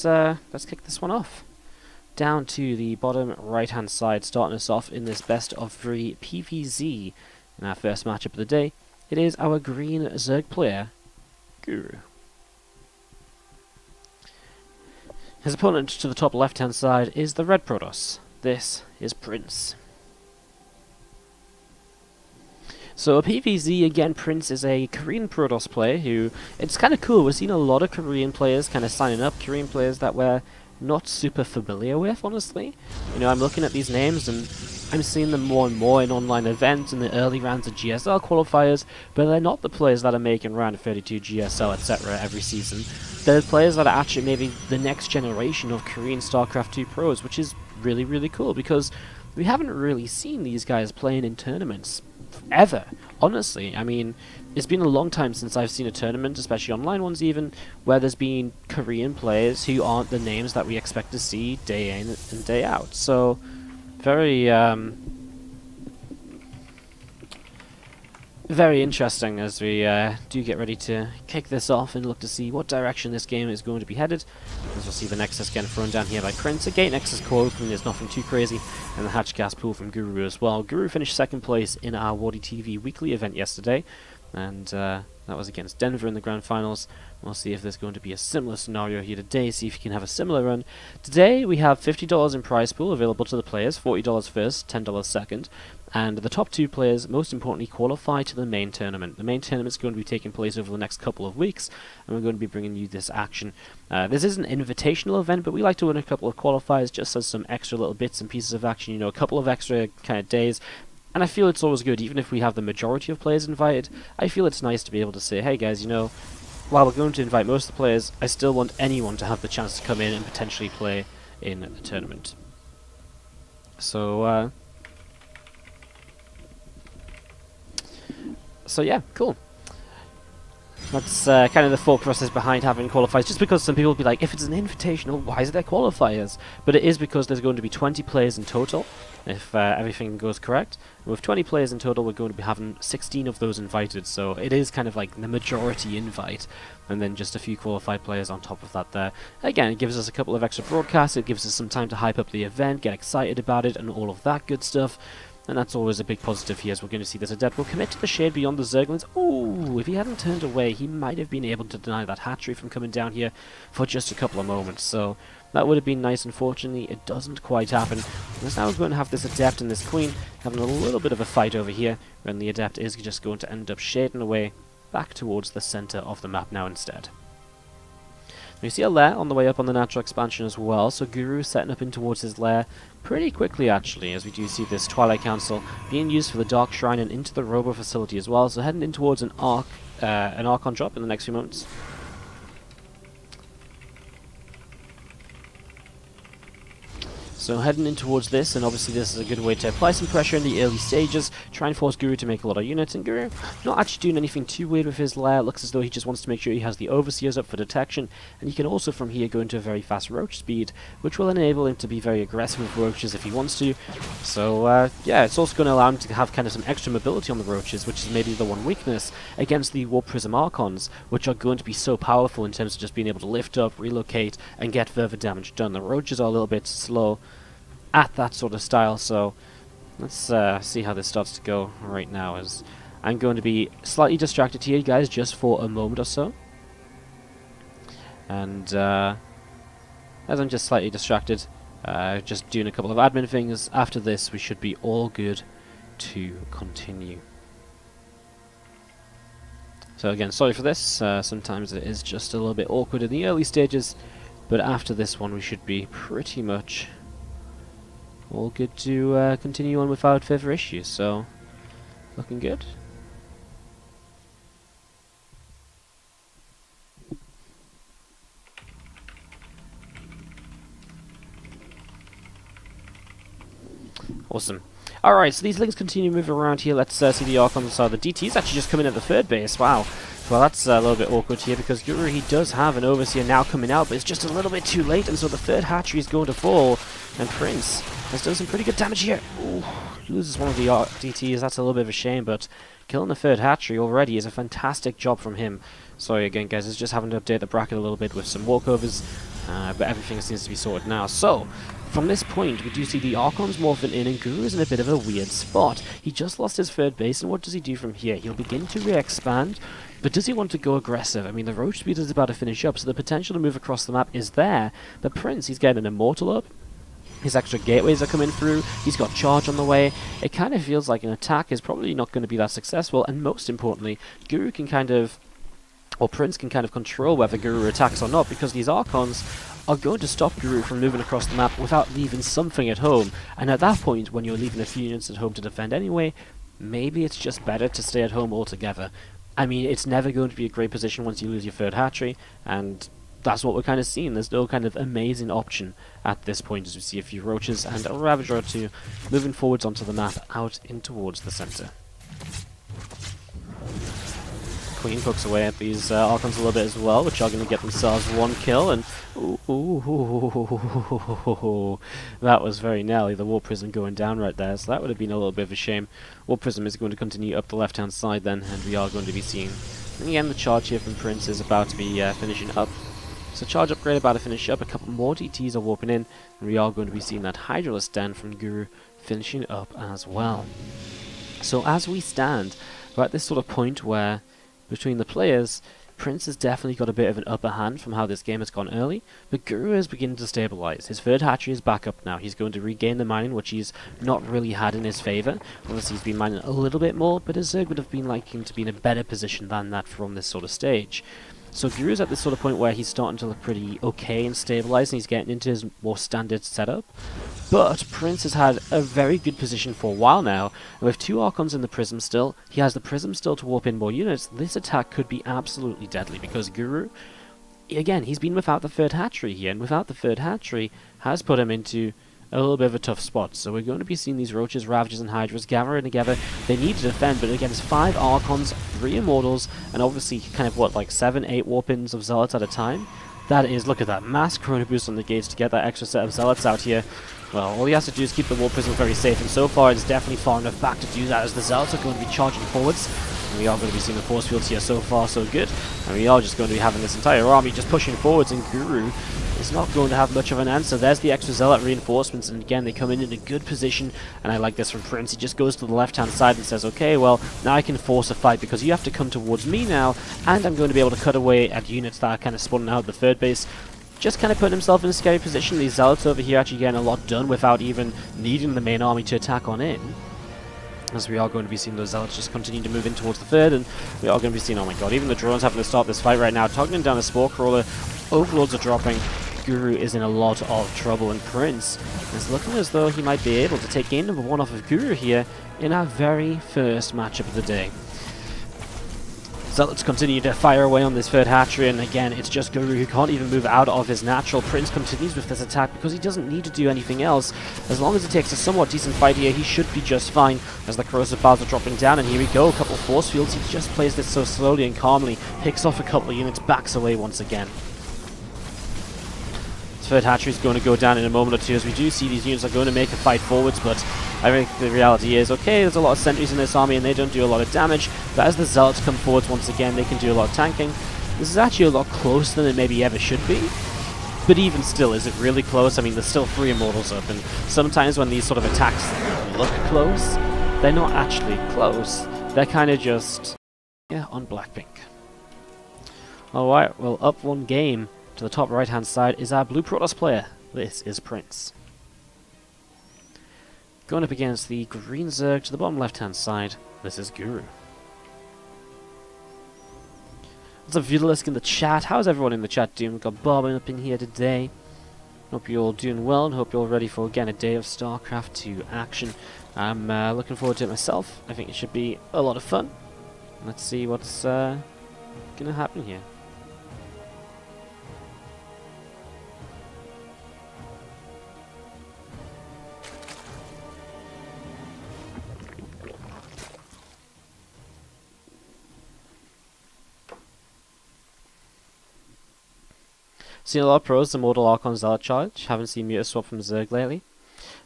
let's kick this one off. Down to the bottom right-hand side, starting us off in this best of 3 PvZ in our first matchup of the day. It is our green Zerg player, Guru. His opponent to the top left-hand side is the red Protoss. This is Prince. So a PvZ, again, Prince is a Korean Protoss player who, it's kind of cool, we've seen a lot of Korean players kind of signing up, Korean players that we're not super familiar with, honestly. You know, I'm looking at these names and I'm seeing them more and more in online events in the early rounds of GSL qualifiers, but they're not the players that are making round 32 GSL, etc. every season. They're players that are actually maybe the next generation of Korean StarCraft 2 pros, which is really, really cool because we haven't really seen these guys playing in tournaments ever, honestly. I mean, it's been a long time since I've seen a tournament, especially online ones even, where there's been Korean players who aren't the names that we expect to see day in and day out. So, very, very interesting as we do get ready to kick this off and look to see what direction this game is going to be headed. As we'll see the Nexus again thrown down here by Prince. Again, Nexus core opening is nothing too crazy, and the hatch gas pool from Guru as well. Guru finished second place in our WardiTV weekly event yesterday, and that was against Denver in the grand finals. We'll see if there's going to be a similar scenario here today, see if you can have a similar run. Today we have $50 in prize pool available to the players, $40 first, $10 second, and the top 2 players, most importantly, qualify to the main tournament. The main tournament is going to be taking place over the next couple of weeks, and we're going to be bringing you this action. This is an invitational event, but we like to win a couple of qualifiers just as some extra little bits and pieces of action, you know, a couple of extra kind of days. And I feel it's always good, even if we have the majority of players invited, I feel it's nice to be able to say, hey guys, you know, while we're going to invite most of the players, I still want anyone to have the chance to come in and potentially play in the tournament. So yeah, cool. That's kind of the thought process behind having qualifiers, just because some people will be like, if it's an invitational, why is there qualifiers? But it is because there's going to be 20 players in total, if everything goes correct. And with 20 players in total, we're going to be having 16 of those invited, so it is kind of like the majority invite, and then just a few qualified players on top of that there. Again, it gives us a couple of extra broadcasts, it gives us some time to hype up the event, get excited about it, and all of that good stuff. And that's always a big positive here, as we're going to see this Adept will commit to the shade beyond the Zerglings. Ooh, if he hadn't turned away, he might have been able to deny that hatchery from coming down here for just a couple of moments. So that would have been nice. Unfortunately, it doesn't quite happen. And now we're going to have this Adept and this Queen having a little bit of a fight over here, when the Adept is just going to end up shading away back towards the center of the map now instead. We see a lair on the way up on the natural expansion as well, so Guru setting up in towards his lair pretty quickly actually, as we do see this Twilight Council being used for the Dark Shrine and into the Robo facility as well, so heading in towards an Archon drop in the next few moments. So heading in towards this, and obviously this is a good way to apply some pressure in the early stages, try and force Guru to make a lot of units, and Guru not actually doing anything too weird with his lair. It looks as though he just wants to make sure he has the Overseers up for detection, and he can also from here go into a very fast roach speed, which will enable him to be very aggressive with roaches if he wants to. So yeah, it's also going to allow him to have kind of some extra mobility on the roaches, which is maybe the one weakness against the Warp Prism Archons, which are going to be so powerful in terms of just being able to lift up, relocate, and get further damage done. The roaches are a little bit slow at that sort of style, so let's see how this starts to go right now, as I'm going to be slightly distracted here, guys, just for a moment or so. And as I'm just slightly distracted, just doing a couple of admin things, after this we should be all good to continue. So again, sorry for this, sometimes it is just a little bit awkward in the early stages, but after this one we should be pretty much all good to continue on without further issues, so looking good. Awesome. Alright, so these links continue to move around here. Let's see the Archon on the side. The DT's actually just coming at the third base. Wow. Well, that's a little bit awkward here, because Guru, he does have an Overseer now coming out, but it's just a little bit too late, and so the third hatchery is going to fall, and Prince has done some pretty good damage here. Ooh, loses one of the DTs, that's a little bit of a shame, but killing the third hatchery already is a fantastic job from him. Sorry again, guys, it's just having to update the bracket a little bit with some walkovers, but everything seems to be sorted now. So, from this point, we do see the Archons morphing in, and Guru is in a bit of a weird spot. He just lost his third base, and what does he do from here? He'll begin to re-expand, but does he want to go aggressive? I mean, the Roach Speeder is about to finish up, so the potential to move across the map is there, but Prince, he's getting an Immortal up. His extra gateways are coming through, he's got charge on the way. It kind of feels like an attack is probably not going to be that successful, and most importantly, Guru can kind of, or Prince can kind of control whether Guru attacks or not, because these Archons are going to stop Guru from moving across the map without leaving something at home. And at that point, when you're leaving a few units at home to defend anyway, maybe it's just better to stay at home altogether. I mean, it's never going to be a great position once you lose your third hatchery, and that's what we're kind of seeing. There's no kind of amazing option at this point, as we see a few Roaches and a Ravager or two moving forwards onto the map out in towards the centre. Queen cooks away at these Archons a little bit as well, which are going to get themselves one kill, and ooh, that was very gnarly, the War Prism going down right there, so that would have been a little bit of a shame. War Prism is going to continue up the left hand side then, and we are going to be seeing, and again, the charge here from Prince is about to be finishing up. So charge upgrade about to finish up, a couple more DTs are warping in, and we are going to be seeing that Hydralus Den from Guru finishing up as well. So as we stand, we're at this sort of point where between the players, Prince has definitely got a bit of an upper hand from how this game has gone early, but Guru is beginning to stabilise. His third hatchery is back up now. He's going to regain the mining, which he's not really had in his favour. Obviously he's been mining a little bit more, but his Zerg would have been liking to be in a better position than that from this sort of stage. So Guru's at this sort of point where he's starting to look pretty okay and stabilised, and he's getting into his more standard setup. But Prince has had a very good position for a while now, and with two Archons in the Prism still, he has the Prism still to warp in more units. This attack could be absolutely deadly, because Guru, again, he's been without the third hatchery here, and without the third hatchery has put him into a little bit of a tough spot. So we're going to be seeing these Roaches, Ravagers and Hydras gathering together. They need to defend, but against 5 Archons, 3 Immortals, and obviously kind of what, like 7, 8 warp-ins of Zealots at a time. That is, look at that, mass Chrono Boost on the gates to get that extra set of Zealots out here. Well, all he has to do is keep the War Prism very safe, and so far it's definitely far enough back to do that, as the Zealots are going to be charging forwards. And we are going to be seeing the force fields here. So far so good, and we are just going to be having this entire army just pushing forwards, and Guru is not going to have much of an answer. There's the extra Zealot reinforcements, and again they come in a good position, and I like this from Prince. He just goes to the left hand side and says, okay, well, now I can force a fight, because you have to come towards me now, and I'm going to be able to cut away at units that are kind of spawning out of the third base. Just kind of putting himself in a scary position. These Zealots over here actually getting a lot done without even needing the main army to attack on in. As we are going to be seeing those Zealots just continue to move in towards the third, and we are going to be seeing, oh my god, even the drones having to stop this fight right now, targeting down a Spore Crawler, Overlords are dropping. Guru is in a lot of trouble, and Prince is looking as though he might be able to take game number 1 off of Guru here in our very first matchup of the day. Zealots continue to fire away on this third hatchery, and again, it's just Guru who can't even move out of his natural. Prince continues with this attack because he doesn't need to do anything else. As long as he takes a somewhat decent fight here, he should be just fine, as the corrosive bars are dropping down, and here we go, a couple of force fields. He just plays this so slowly and calmly, picks off a couple of units, backs away once again. Third hatchery is going to go down in a moment or two, as we do see these units are going to make a fight forwards, but I think the reality is, okay, there's a lot of sentries in this army and they don't do a lot of damage, but as the Zealots come forwards once again, they can do a lot of tanking. This is actually a lot closer than it maybe ever should be, but even still, is it really close? I mean, there's still 3 Immortals up, and sometimes when these sort of attacks look close, they're not actually close. They're kind of just, yeah, on Blackpink. Alright, well, up 1 game. To the top right hand side is our blue Protoss player. This is Prince. Going up against the green Zerg to the bottom left hand side, this is Guru. What's up, Vitalisk in the chat? How's everyone in the chat doing? We've got Bobbin up in here today. Hope you're all doing well, and hope you're all ready for, again, a day of StarCraft 2 action. I'm looking forward to it myself. I think it should be a lot of fun. Let's see what's going to happen here. Seen a lot of pros, the Mortal Archon Zealot charge. Haven't seen Muta swap from Zerg lately.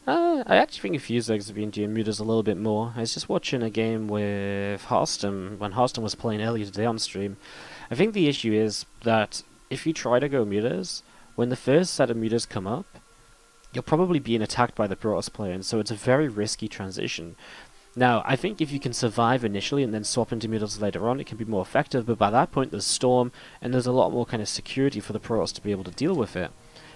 I actually think a few Zergs have been doing Mutas a little bit more. I was just watching a game with Harston, when Harston was playing earlier today on stream, I think the issue is that if you try to go mutas, when the first set of mutas come up, you're probably being attacked by the Protoss player, and so it's a very risky transition. Now, I think if you can survive initially and then swap into mutas later on, it can be more effective, but by that point there's Storm, and there's a lot more kind of security for the Protoss to be able to deal with it.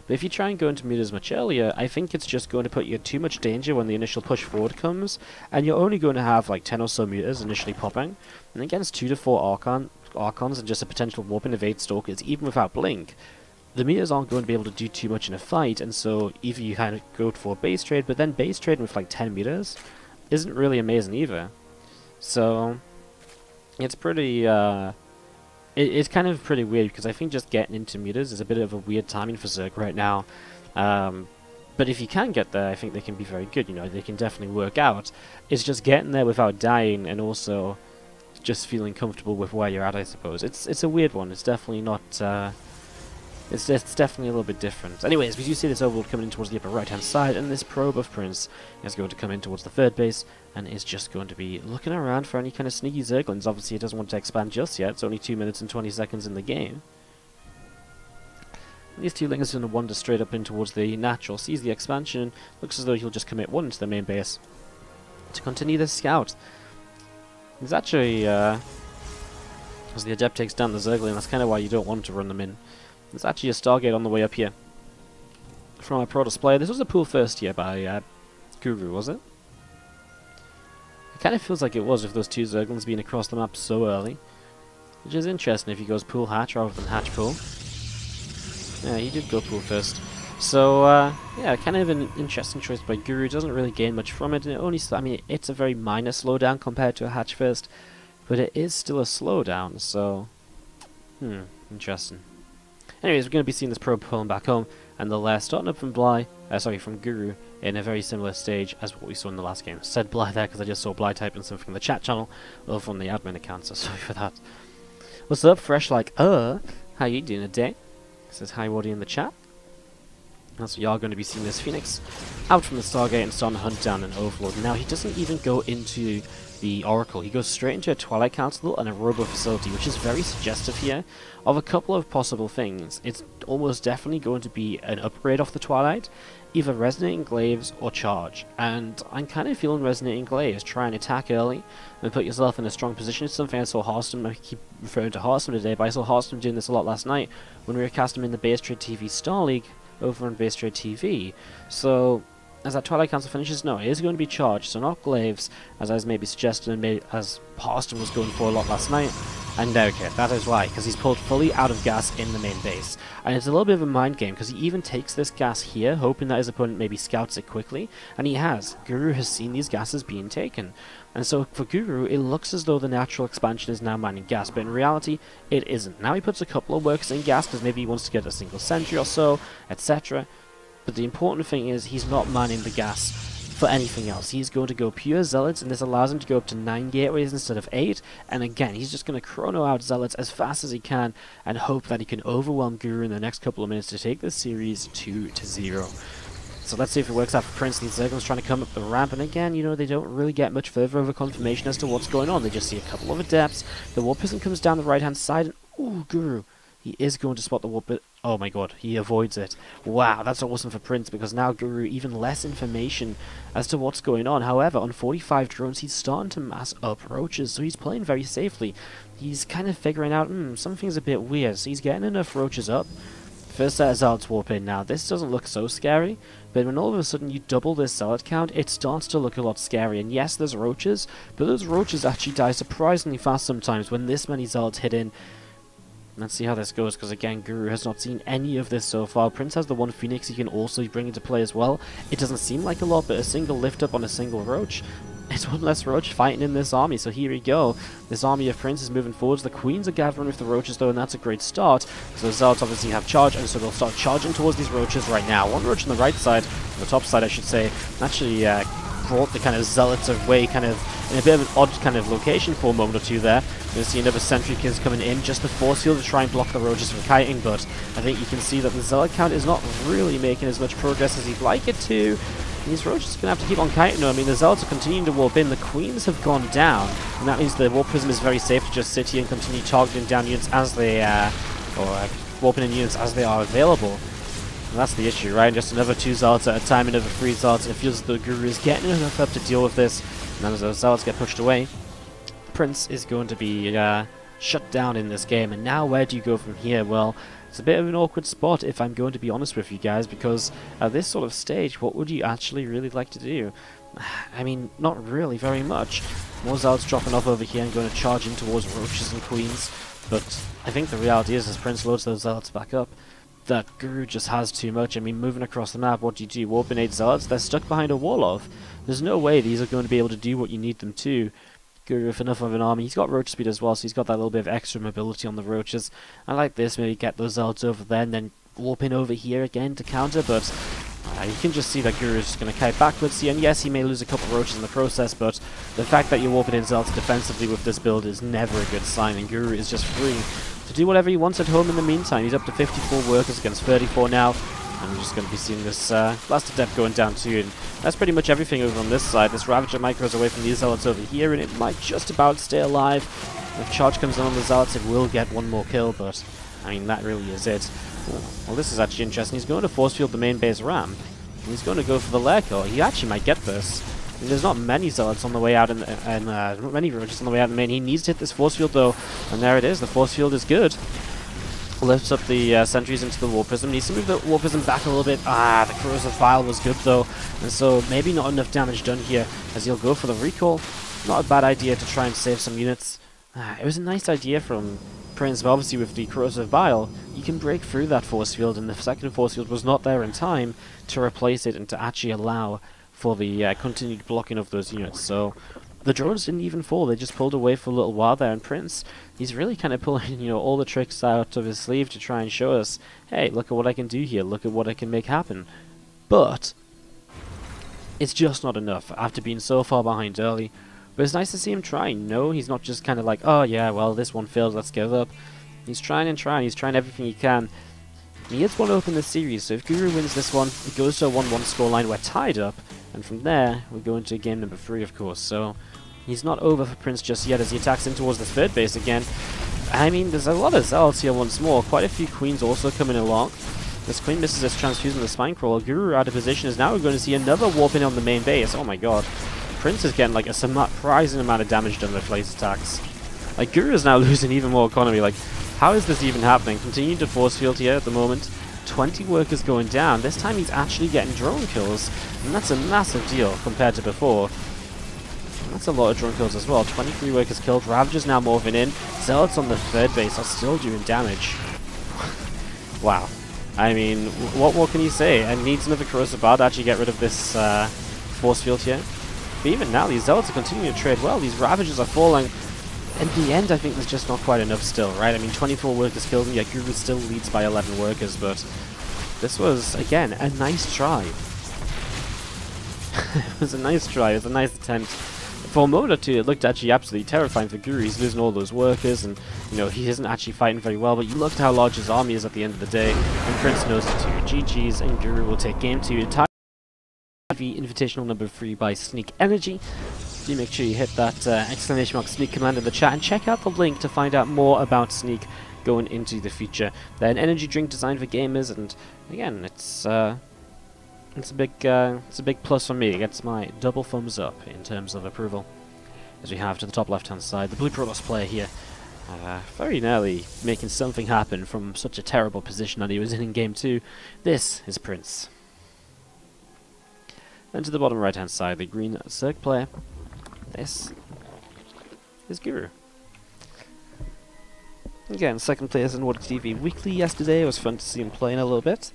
But if you try and go into mutas much earlier, I think it's just going to put you in too much danger when the initial push forward comes, and you're only going to have like 10 or so mutas initially popping, and against 2 to 4 Archons and just a potential warping of 8 Stalkers, even without Blink, the mutas aren't going to be able to do too much in a fight, and so either you kind of go for base trade, but then base trading with like 10 mutas isn't really amazing either. So it's pretty it's kind of pretty weird, because I think just getting into mutas is a bit of a weird timing for Zerg right now. But if you can get there, I think they can be very good. You know, they can definitely work out. It's just getting there without dying, and also just feeling comfortable with where you're at, I suppose. It's a weird one. It's definitely not it's definitely a little bit different. Anyways, we do see this overlord coming in towards the upper right-hand side, and this probe of Prince is going to come in towards the third base, and is just going to be looking around for any kind of sneaky Zerglings. Obviously, it doesn't want to expand just yet. It's only 2 minutes and 20 seconds in the game. These two Lings are going to wander straight up in towards the natural, sees the expansion, looks as though he'll just commit one into the main base to continue this scout. He's actually, as the Adept takes down the Zergling, that's kind of why you don't want to run them in. There's actually a Stargate on the way up here from our Protoss player. This was a pool first here by Guru, was it? It kind of feels like it was, with those two Zerglings being across the map so early. Which is interesting if he goes pool hatch rather than hatch pool. Yeah, he did go pool first. So, yeah, kind of an interesting choice by Guru. Doesn't really gain much from it. And it only, I mean, it's a very minor slowdown compared to a hatch first, but it is still a slowdown, so... interesting. Anyways, we're going to be seeing this probe pulling back home, and the lair starting up from from Guru, in a very similar stage as what we saw in the last game. Said Bly there because I just saw Bly typing something in the chat channel, over on the admin account, so sorry for that. What's up, Fresh like, how you doing today? Says hi, Wardy in the chat. So you are going to be seeing this Phoenix out from the Stargate and starting to hunt down an Overlord. Now, he doesn't even go into the Oracle. He goes straight into a Twilight Council and a Robo Facility, which is very suggestive here of a couple of possible things. It's almost definitely going to be an upgrade off the Twilight, either Resonating Glaives or Charge. And I'm kind of feeling Resonating Glaives. Try and attack early and put yourself in a strong position. It's something I saw Hearthstone, I keep referring to Hearthstone today, but I saw Hearthstone doing this a lot last night when we were casting in the Base Trade TV Star League over on Base Trade TV. So, as that Twilight Council finishes, no, it is going to be Charged, so not Glaives, as I was maybe suggested and as Hearthstone was going for a lot last night. And okay, that is why, because he's pulled fully out of gas in the main base. And it's a little bit of a mind game, because he even takes this gas here, hoping that his opponent maybe scouts it quickly, and he has. Guru has seen these gases being taken. And so for Guru, it looks as though the natural expansion is now mining gas, but in reality, it isn't. Now he puts a couple of workers in gas, because maybe he wants to get a single sentry or so, etc. But the important thing is, he's not mining the gas for anything else. He's going to go pure Zealots, and this allows him to go up to 9 gateways instead of 8, and again, he's just going to chrono out Zealots as fast as he can, and hope that he can overwhelm Guru in the next couple of minutes to take this series 2-0. So let's see if it works out for Prince. These Zerglings trying to come up the ramp, and again, you know, they don't really get much further over confirmation as to what's going on. They just see a couple of Adepts. The Warp Piston comes down the right-hand side, and ooh, Guru. He is going to spot the Warp Piston. Oh my god, he avoids it. Wow, that's awesome for Prince, because now Guru even less information as to what's going on. However, on 45 drones, he's starting to mass up roaches, so he's playing very safely. He's kind of figuring out, something's a bit weird, so he's getting enough roaches up. First set of Zealots warp in now. This doesn't look so scary, but when all of a sudden you double this Zealot count, it starts to look a lot scary. And yes, there's roaches, but those roaches actually die surprisingly fast sometimes when this many Zealots hit in. Let's see how this goes, because again, Guru has not seen any of this so far. Prince has the one Phoenix he can also bring into play as well. It doesn't seem like a lot, but a single lift up on a single Roach, it's one less Roach fighting in this army. So here we go. This army of Prince is moving forwards. The Queens are gathering with the Roaches though, and that's a great start. So the Zealots obviously have charge, and so they'll start charging towards these Roaches right now. One Roach on the right side, on the top side I should say, actually brought the kind of Zealots away kind of in a bit of an odd kind of location for a moment or two there. We're going to see another Sentry Kids coming in, just the Force Field to try and block the Roaches from kiting, but I think you can see that the Zealot count is not really making as much progress as he'd like it to. These roaches are going to have to keep on kiting. I mean, the Zealots are continuing to warp in. The Queens have gone down, and that means the Warp Prism is very safe to just sit here and continue targeting down units as they warping in units as they are available. And that's the issue, right? Just another 2 Zealots at a time, another 3 Zealots, and it feels as though Guru is getting enough up to deal with this. And as those Zealots get pushed away, Prince is going to be shut down in this game. And now where do you go from here? Well, it's a bit of an awkward spot, if I'm going to be honest with you guys, because at this sort of stage, what would you actually really like to do? I mean, not really very much. More Zealots dropping off over here and going to charge in towards Roaches and Queens, but I think the reality is, as Prince loads those Zealots back up, that Guru just has too much. I mean, moving across the map, what do? Warp in 8 Zealots? They're stuck behind a wall of. There's no way these are going to be able to do what you need them to. Guru with enough of an army. He's got roach speed as well, so he's got that little bit of extra mobility on the roaches. I like this, maybe get those Zealots over there and then warp in over here again to counter, but you can just see that Guru is just going to kite backwards here, and yes, he may lose a couple of roaches in the process, but the fact that you're warping in Zealots defensively with this build is never a good sign, and Guru is just free to do whatever he wants at home in the meantime. He's up to 54 workers against 34 now, and we're just going to be seeing this Blaster Depth going down too, and that's pretty much everything over on this side. This Ravager micros away from these Zealots over here, and it might just about stay alive. If charge comes in on the Zealots, it will get one more kill, but I mean, that really is it. Well, this is actually interesting. He's going to force field the main base ram. He's going to go for the lair kill. He actually might get this. And there's not many Zealots on the way out, and many roaches on the way out in the main. He needs to hit this force field though, and there it is. The force field is good. Lifts up the sentries into the Warp Prism. Needs to move the Warp Prism back a little bit. The Corrosive Vial was good though, and so maybe not enough damage done here as he'll go for the recall. Not a bad idea to try and save some units. It was a nice idea from Prince, but obviously with the Corrosive Vial, you can break through that force field, and the second force field was not there in time to replace it and to actually allow for the continued blocking of those units. So the drones didn't even fall, they just pulled away for a little while there, and Prince, he's really kind of pulling, all the tricks out of his sleeve to try and show us, hey, look at what I can do here, look at what I can make happen. But it's just not enough after being so far behind early. But it's nice to see him trying. No, he's not just kind of like, oh yeah, well, this one failed, let's give up. He's trying and trying, he's trying everything he can. He is one to open this series, so if Guru wins this one, it goes to a 1-1 scoreline. We're tied up, and from there, we go into game number 3, of course. So he's not over for Prince just yet as he attacks in towards the third base again. I mean, there's a lot of Zealots here once more. Quite a few Queens also coming along. This Queen misses its transfusion of the Spine Crawler. Guru out of position is now going to see another warp in on the main base. Oh my god. Prince is getting like a surprising amount of damage done with laser attacks. Like, Guru is now losing even more economy. Like, how is this even happening? Continuing to force field here at the moment. 20 workers going down. This time he's actually getting drone kills, and that's a massive deal compared to before. That's a lot of drone kills as well. 23 workers killed. Ravagers now moving in. Zealots on the third base are still doing damage. Wow. I mean, what more can you say? And needs another Corrosive Vial to actually get rid of this force field here. But even now, these Zealots are continuing to trade well. These Ravagers are falling. In the end, I think there's just not quite enough still, right? I mean, 24 workers killed, and yet Guru still leads by 11 workers, but this was, again, a nice try. It was a nice try, it was a nice attempt. For a moment or two, it looked actually absolutely terrifying for Guru. He's losing all those workers, and, he isn't actually fighting very well, but you look at how large his army is at the end of the day, and Prince knows it too. GG's, and Guru will take game 2. WardiTV Invitational number 3 by Sneak Energy. Do make sure you hit that !Sneak command in the chat and check out the link to find out more about Sneak going into the future. They're an energy drink designed for gamers, and again, it's a big plus for me. It gets my double thumbs up in terms of approval. As we have to the top left hand side, the Blue Protoss player here, very nearly making something happen from such a terrible position that he was in game 2. This is Prince. And to the bottom right hand side, the green Zerg player. This is Guru. Again, second place in WardiTV Weekly yesterday. It was fun to see him playing a little bit.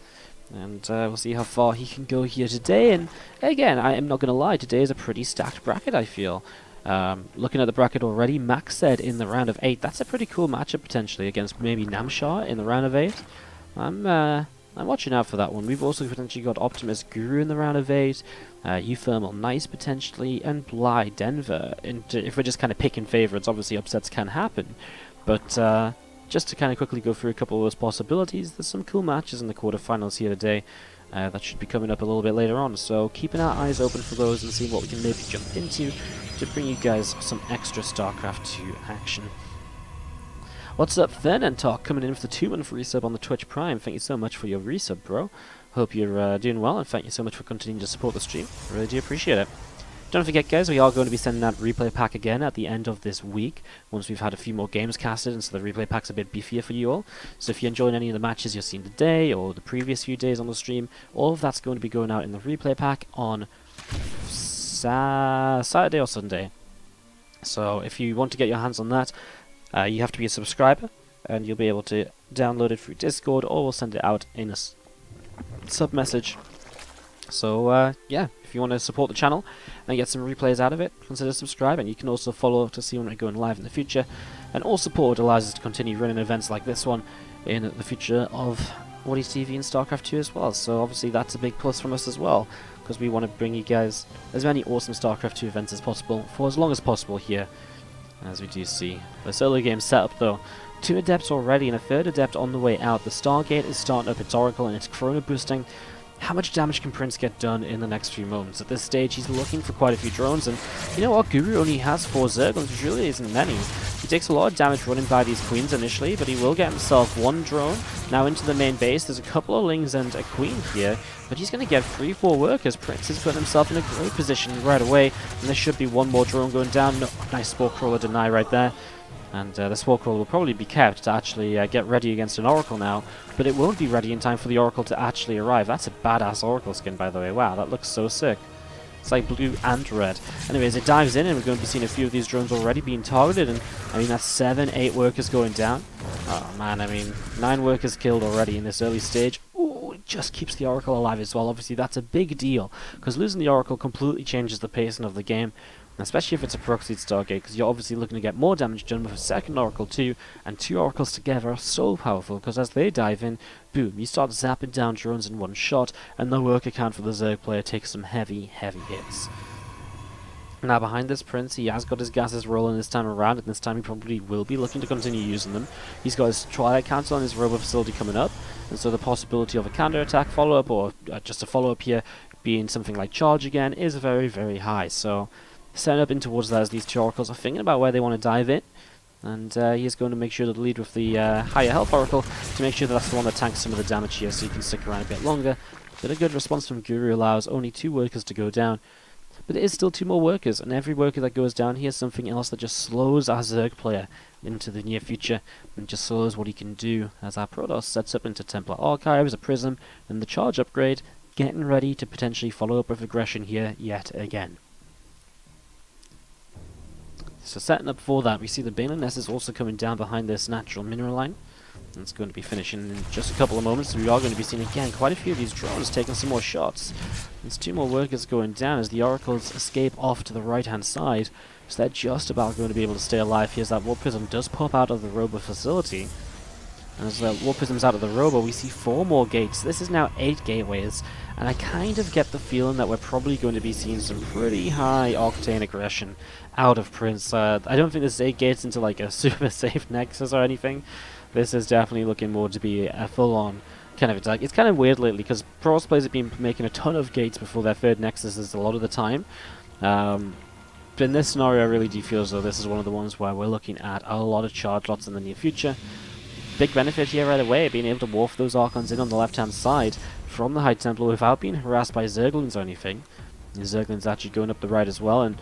And we'll see how far he can go here today. And again, I am not going to lie, today is a pretty stacked bracket, I feel. Looking at the bracket already, Max said in the round of 8. That's a pretty cool matchup potentially against maybe Namshar in the round of 8. I'm watching out for that one. We've also potentially got Optimus Guru in the round of 8, Euthermal Nice potentially, and Bly Denver. And if we're just kind of picking favourites, obviously upsets can happen. But just to kind of quickly go through a couple of those possibilities, there's some cool matches in the quarterfinals here today. That should be coming up a little bit later on, so keeping our eyes open for those and seeing what we can maybe jump into to bring you guys some extra StarCraft 2 action. What's up, Fen and Talk, coming in for the 2-month resub on the Twitch Prime. Thank you so much for your resub, bro. Hope you're doing well, and thank you so much for continuing to support the stream. Really do appreciate it. Don't forget, guys, we are going to be sending out replay pack again at the end of this week, once we've had a few more games casted, and so the replay pack's a bit beefier for you all. So if you're enjoying any of the matches you've seen today, or the previous few days on the stream, all of that's going to be going out in the replay pack on Saturday or Sunday. So if you want to get your hands on that, you have to be a subscriber, and you'll be able to download it through Discord, or we'll send it out in a sub message. So yeah, if you want to support the channel and get some replays out of it, consider subscribing. You can also follow to see when we're going live in the future, and all support allows us to continue running events like this one in the future of WardiTV and StarCraft 2 as well. So obviously that's a big plus from us as well, because we want to bring you guys as many awesome StarCraft 2 events as possible for as long as possible here. As we do see the solo game setup though, 2 adepts already and a 3rd adept on the way out. The Stargate is starting up its Oracle and it's Chrono boosting. How much damage can Prince get done in the next few moments? At this stage, he's looking for quite a few drones, and you know what? Guru only has 4 Zerglings, which really isn't many. He takes a lot of damage running by these queens initially, but he will get himself 1 drone. Now into the main base, there's a couple of lings and a queen here, but he's going to get 3-4 workers. Prince has put himself in a great position right away, and there should be 1 more drone going down. No, nice Spore Crawler deny right there. And the Spore Crawler will probably be kept to actually get ready against an Oracle now, but it won't be ready in time for the Oracle to actually arrive. That's a badass Oracle skin, by the way. Wow, that looks so sick. It's like blue and red. Anyways, it dives in, and we're going to be seeing a few of these drones already being targeted, and I mean, that's 7, 8 workers going down. Oh man, I mean, 9 workers killed already in this early stage. Ooh, it just keeps the Oracle alive as well. Obviously, that's a big deal, because losing the Oracle completely changes the pacing of the game. Especially if it's a proxied Stargate, because you're obviously looking to get more damage done with a 2nd Oracle too, and 2 Oracles together are so powerful, because as they dive in, boom, you start zapping down drones in one shot, and the worker count for the Zerg player takes some heavy, heavy hits. Now behind this Prince, he has got his gases rolling this time around, and this time he probably will be looking to continue using them. He's got his Twilight Council on his Robo Facility coming up, and so the possibility of a counter-attack follow-up, or just a follow-up here, being something like Charge again, is very, very high. So setting up in towards that as these 2 Oracles are thinking about where they want to dive in, and he is going to make sure to lead with the higher health Oracle to make sure that's the one that tanks some of the damage here, so you can stick around a bit longer. But a good response from Guru allows only 2 workers to go down, but it is still 2 more workers, and every worker that goes down here is something else that just slows our Zerg player into the near future, and just slows what he can do as our Protoss sets up into Templar Archives, a Prism, and the Charge upgrade, getting ready to potentially follow up with aggression here yet again. So setting up for that, we see the Balin Nest is also coming down behind this natural mineral line. And it's going to be finishing in just a couple of moments, so we are going to be seeing again quite a few of these drones taking some more shots. There's 2 more workers going down as the Oracles escape off to the right hand side, so they're just about going to be able to stay alive. Here's that Warp Prism does pop out of the Robo facility. And as the Warp Prism's out of the Robo, we see 4 more gates. This is now 8 gateways, and I kind of get the feeling that we're probably going to be seeing some pretty high octane aggression out of Prince. I don't think this is 8 gates into like a super safe Nexus or anything. This is definitely looking more to be a full-on kind of attack. It's kind of weird lately, because Protoss players have been making a ton of gates before their 3rd Nexuses a lot of the time. But in this scenario, I really do feel as though this is one of the ones where we're looking at a lot of charge lots in the near future. Big benefit here right away, being able to wharf those Archons in on the left-hand side from the High Templar without being harassed by Zerglings or anything. The Zerglings actually going up the right as well, and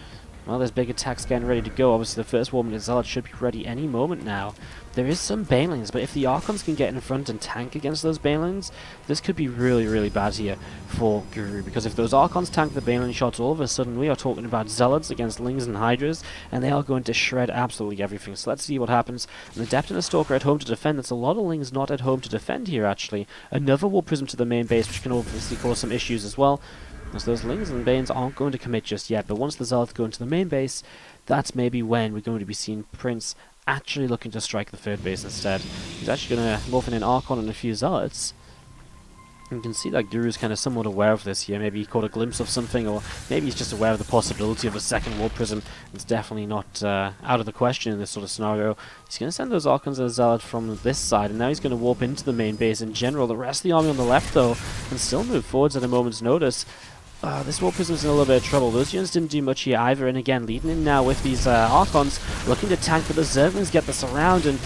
well, there's big attacks getting ready to go. Obviously, the first Warming Zealot should be ready any moment now. There is some Banelings, but if the Archons can get in front and tank against those Banelings, this could be really, really bad here for Guru. Because if those Archons tank the Baneling shots, all of a sudden we are talking about Zealots against Lings and Hydras, and they are going to shred absolutely everything. So let's see what happens. An Adept and a Stalker at home to defend. That's a lot of Lings not at home to defend here, actually. Another Warp Prism to the main base, which can obviously cause some issues as well, as those Lings and Banes aren't going to commit just yet. But once the Zealots go into the main base, that's maybe when we're going to be seeing Prince actually looking to strike the 3rd base instead. He's actually going to morph in an Archon and a few Zealots. You can see that Guru's kind of somewhat aware of this here. Maybe he caught a glimpse of something, or maybe he's just aware of the possibility of a second Warp Prism. It's definitely not out of the question in this sort of scenario. He's going to send those Archons and Zealot from this side, and now he's going to warp into the main base in general. The rest of the army on the left, though, can still move forwards at a moment's notice. This Warp Prism's in a little bit of trouble. Those units didn't do much here either, and again, leading in now with these Archons, looking to tank, but the Zerglings get this around, and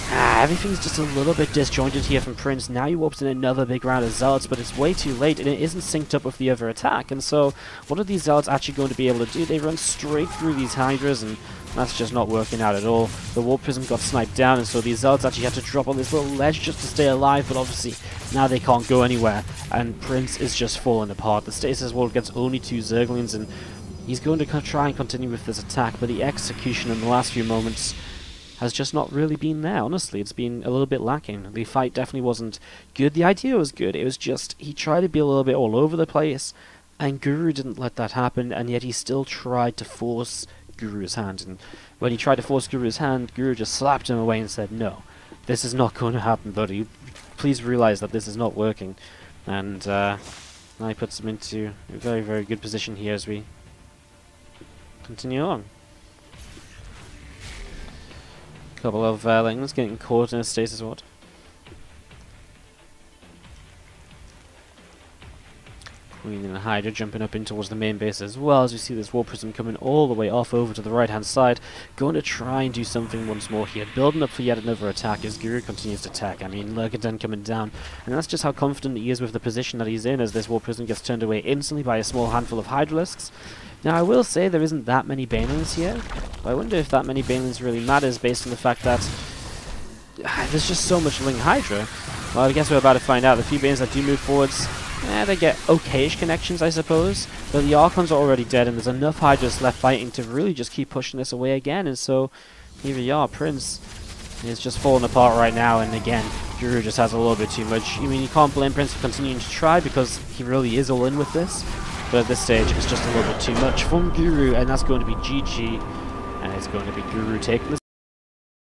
everything's just a little bit disjointed here from Prince. Now he warps in another big round of Zealots, but it's way too late, and it isn't synced up with the other attack. And so, what are these Zealots actually going to be able to do? They run straight through these Hydras, and that's just not working out at all. The Warp Prism got sniped down, and so these Zealots actually had to drop on this little ledge just to stay alive, but obviously, now they can't go anywhere, and Prince is just falling apart. The Stasis Wall gets only 2 Zerglings, and he's going to try and continue with this attack, but the execution in the last few moments has just not really been there, honestly. It's been a little bit lacking. The fight definitely wasn't good. The idea was good. It was just, he tried to be a little bit all over the place, and Guru didn't let that happen, and yet he still tried to force Guru's hand. And when he tried to force Guru's hand, Guru just slapped him away and said, "No, this is not going to happen, buddy. Please realize that this is not working." And now he puts him into a very, very good position here as we continue on. Couple of Lings getting caught in a stasis ward. Queen and Hydra jumping up in towards the main base as well, as we see this Warp Prism coming all the way off over to the right hand side, going to try and do something once more here, building up for yet another attack as Guru continues to attack. I mean, Lurkenden coming down, and that's just how confident he is with the position that he's in, as this Warp Prism gets turned away instantly by a small handful of Hydralisks. Now, I will say there isn't that many Banelings here, but I wonder if that many Banelings really matters based on the fact that there's just so much Ling Hydra. Well, I guess we're about to find out. The few Banelings that do move forwards, they get okayish connections, I suppose, but the Archons are already dead, and there's enough Hydras left fighting to really just keep pushing this away again, and so here we are. Prince is just falling apart right now, and again, Guru just has a little bit too much. I mean, you can't blame Prince for continuing to try, because he really is all in with this. But at this stage, it's just a little bit too much from Guru, and that's going to be GG, and it's going to be Guru taking this.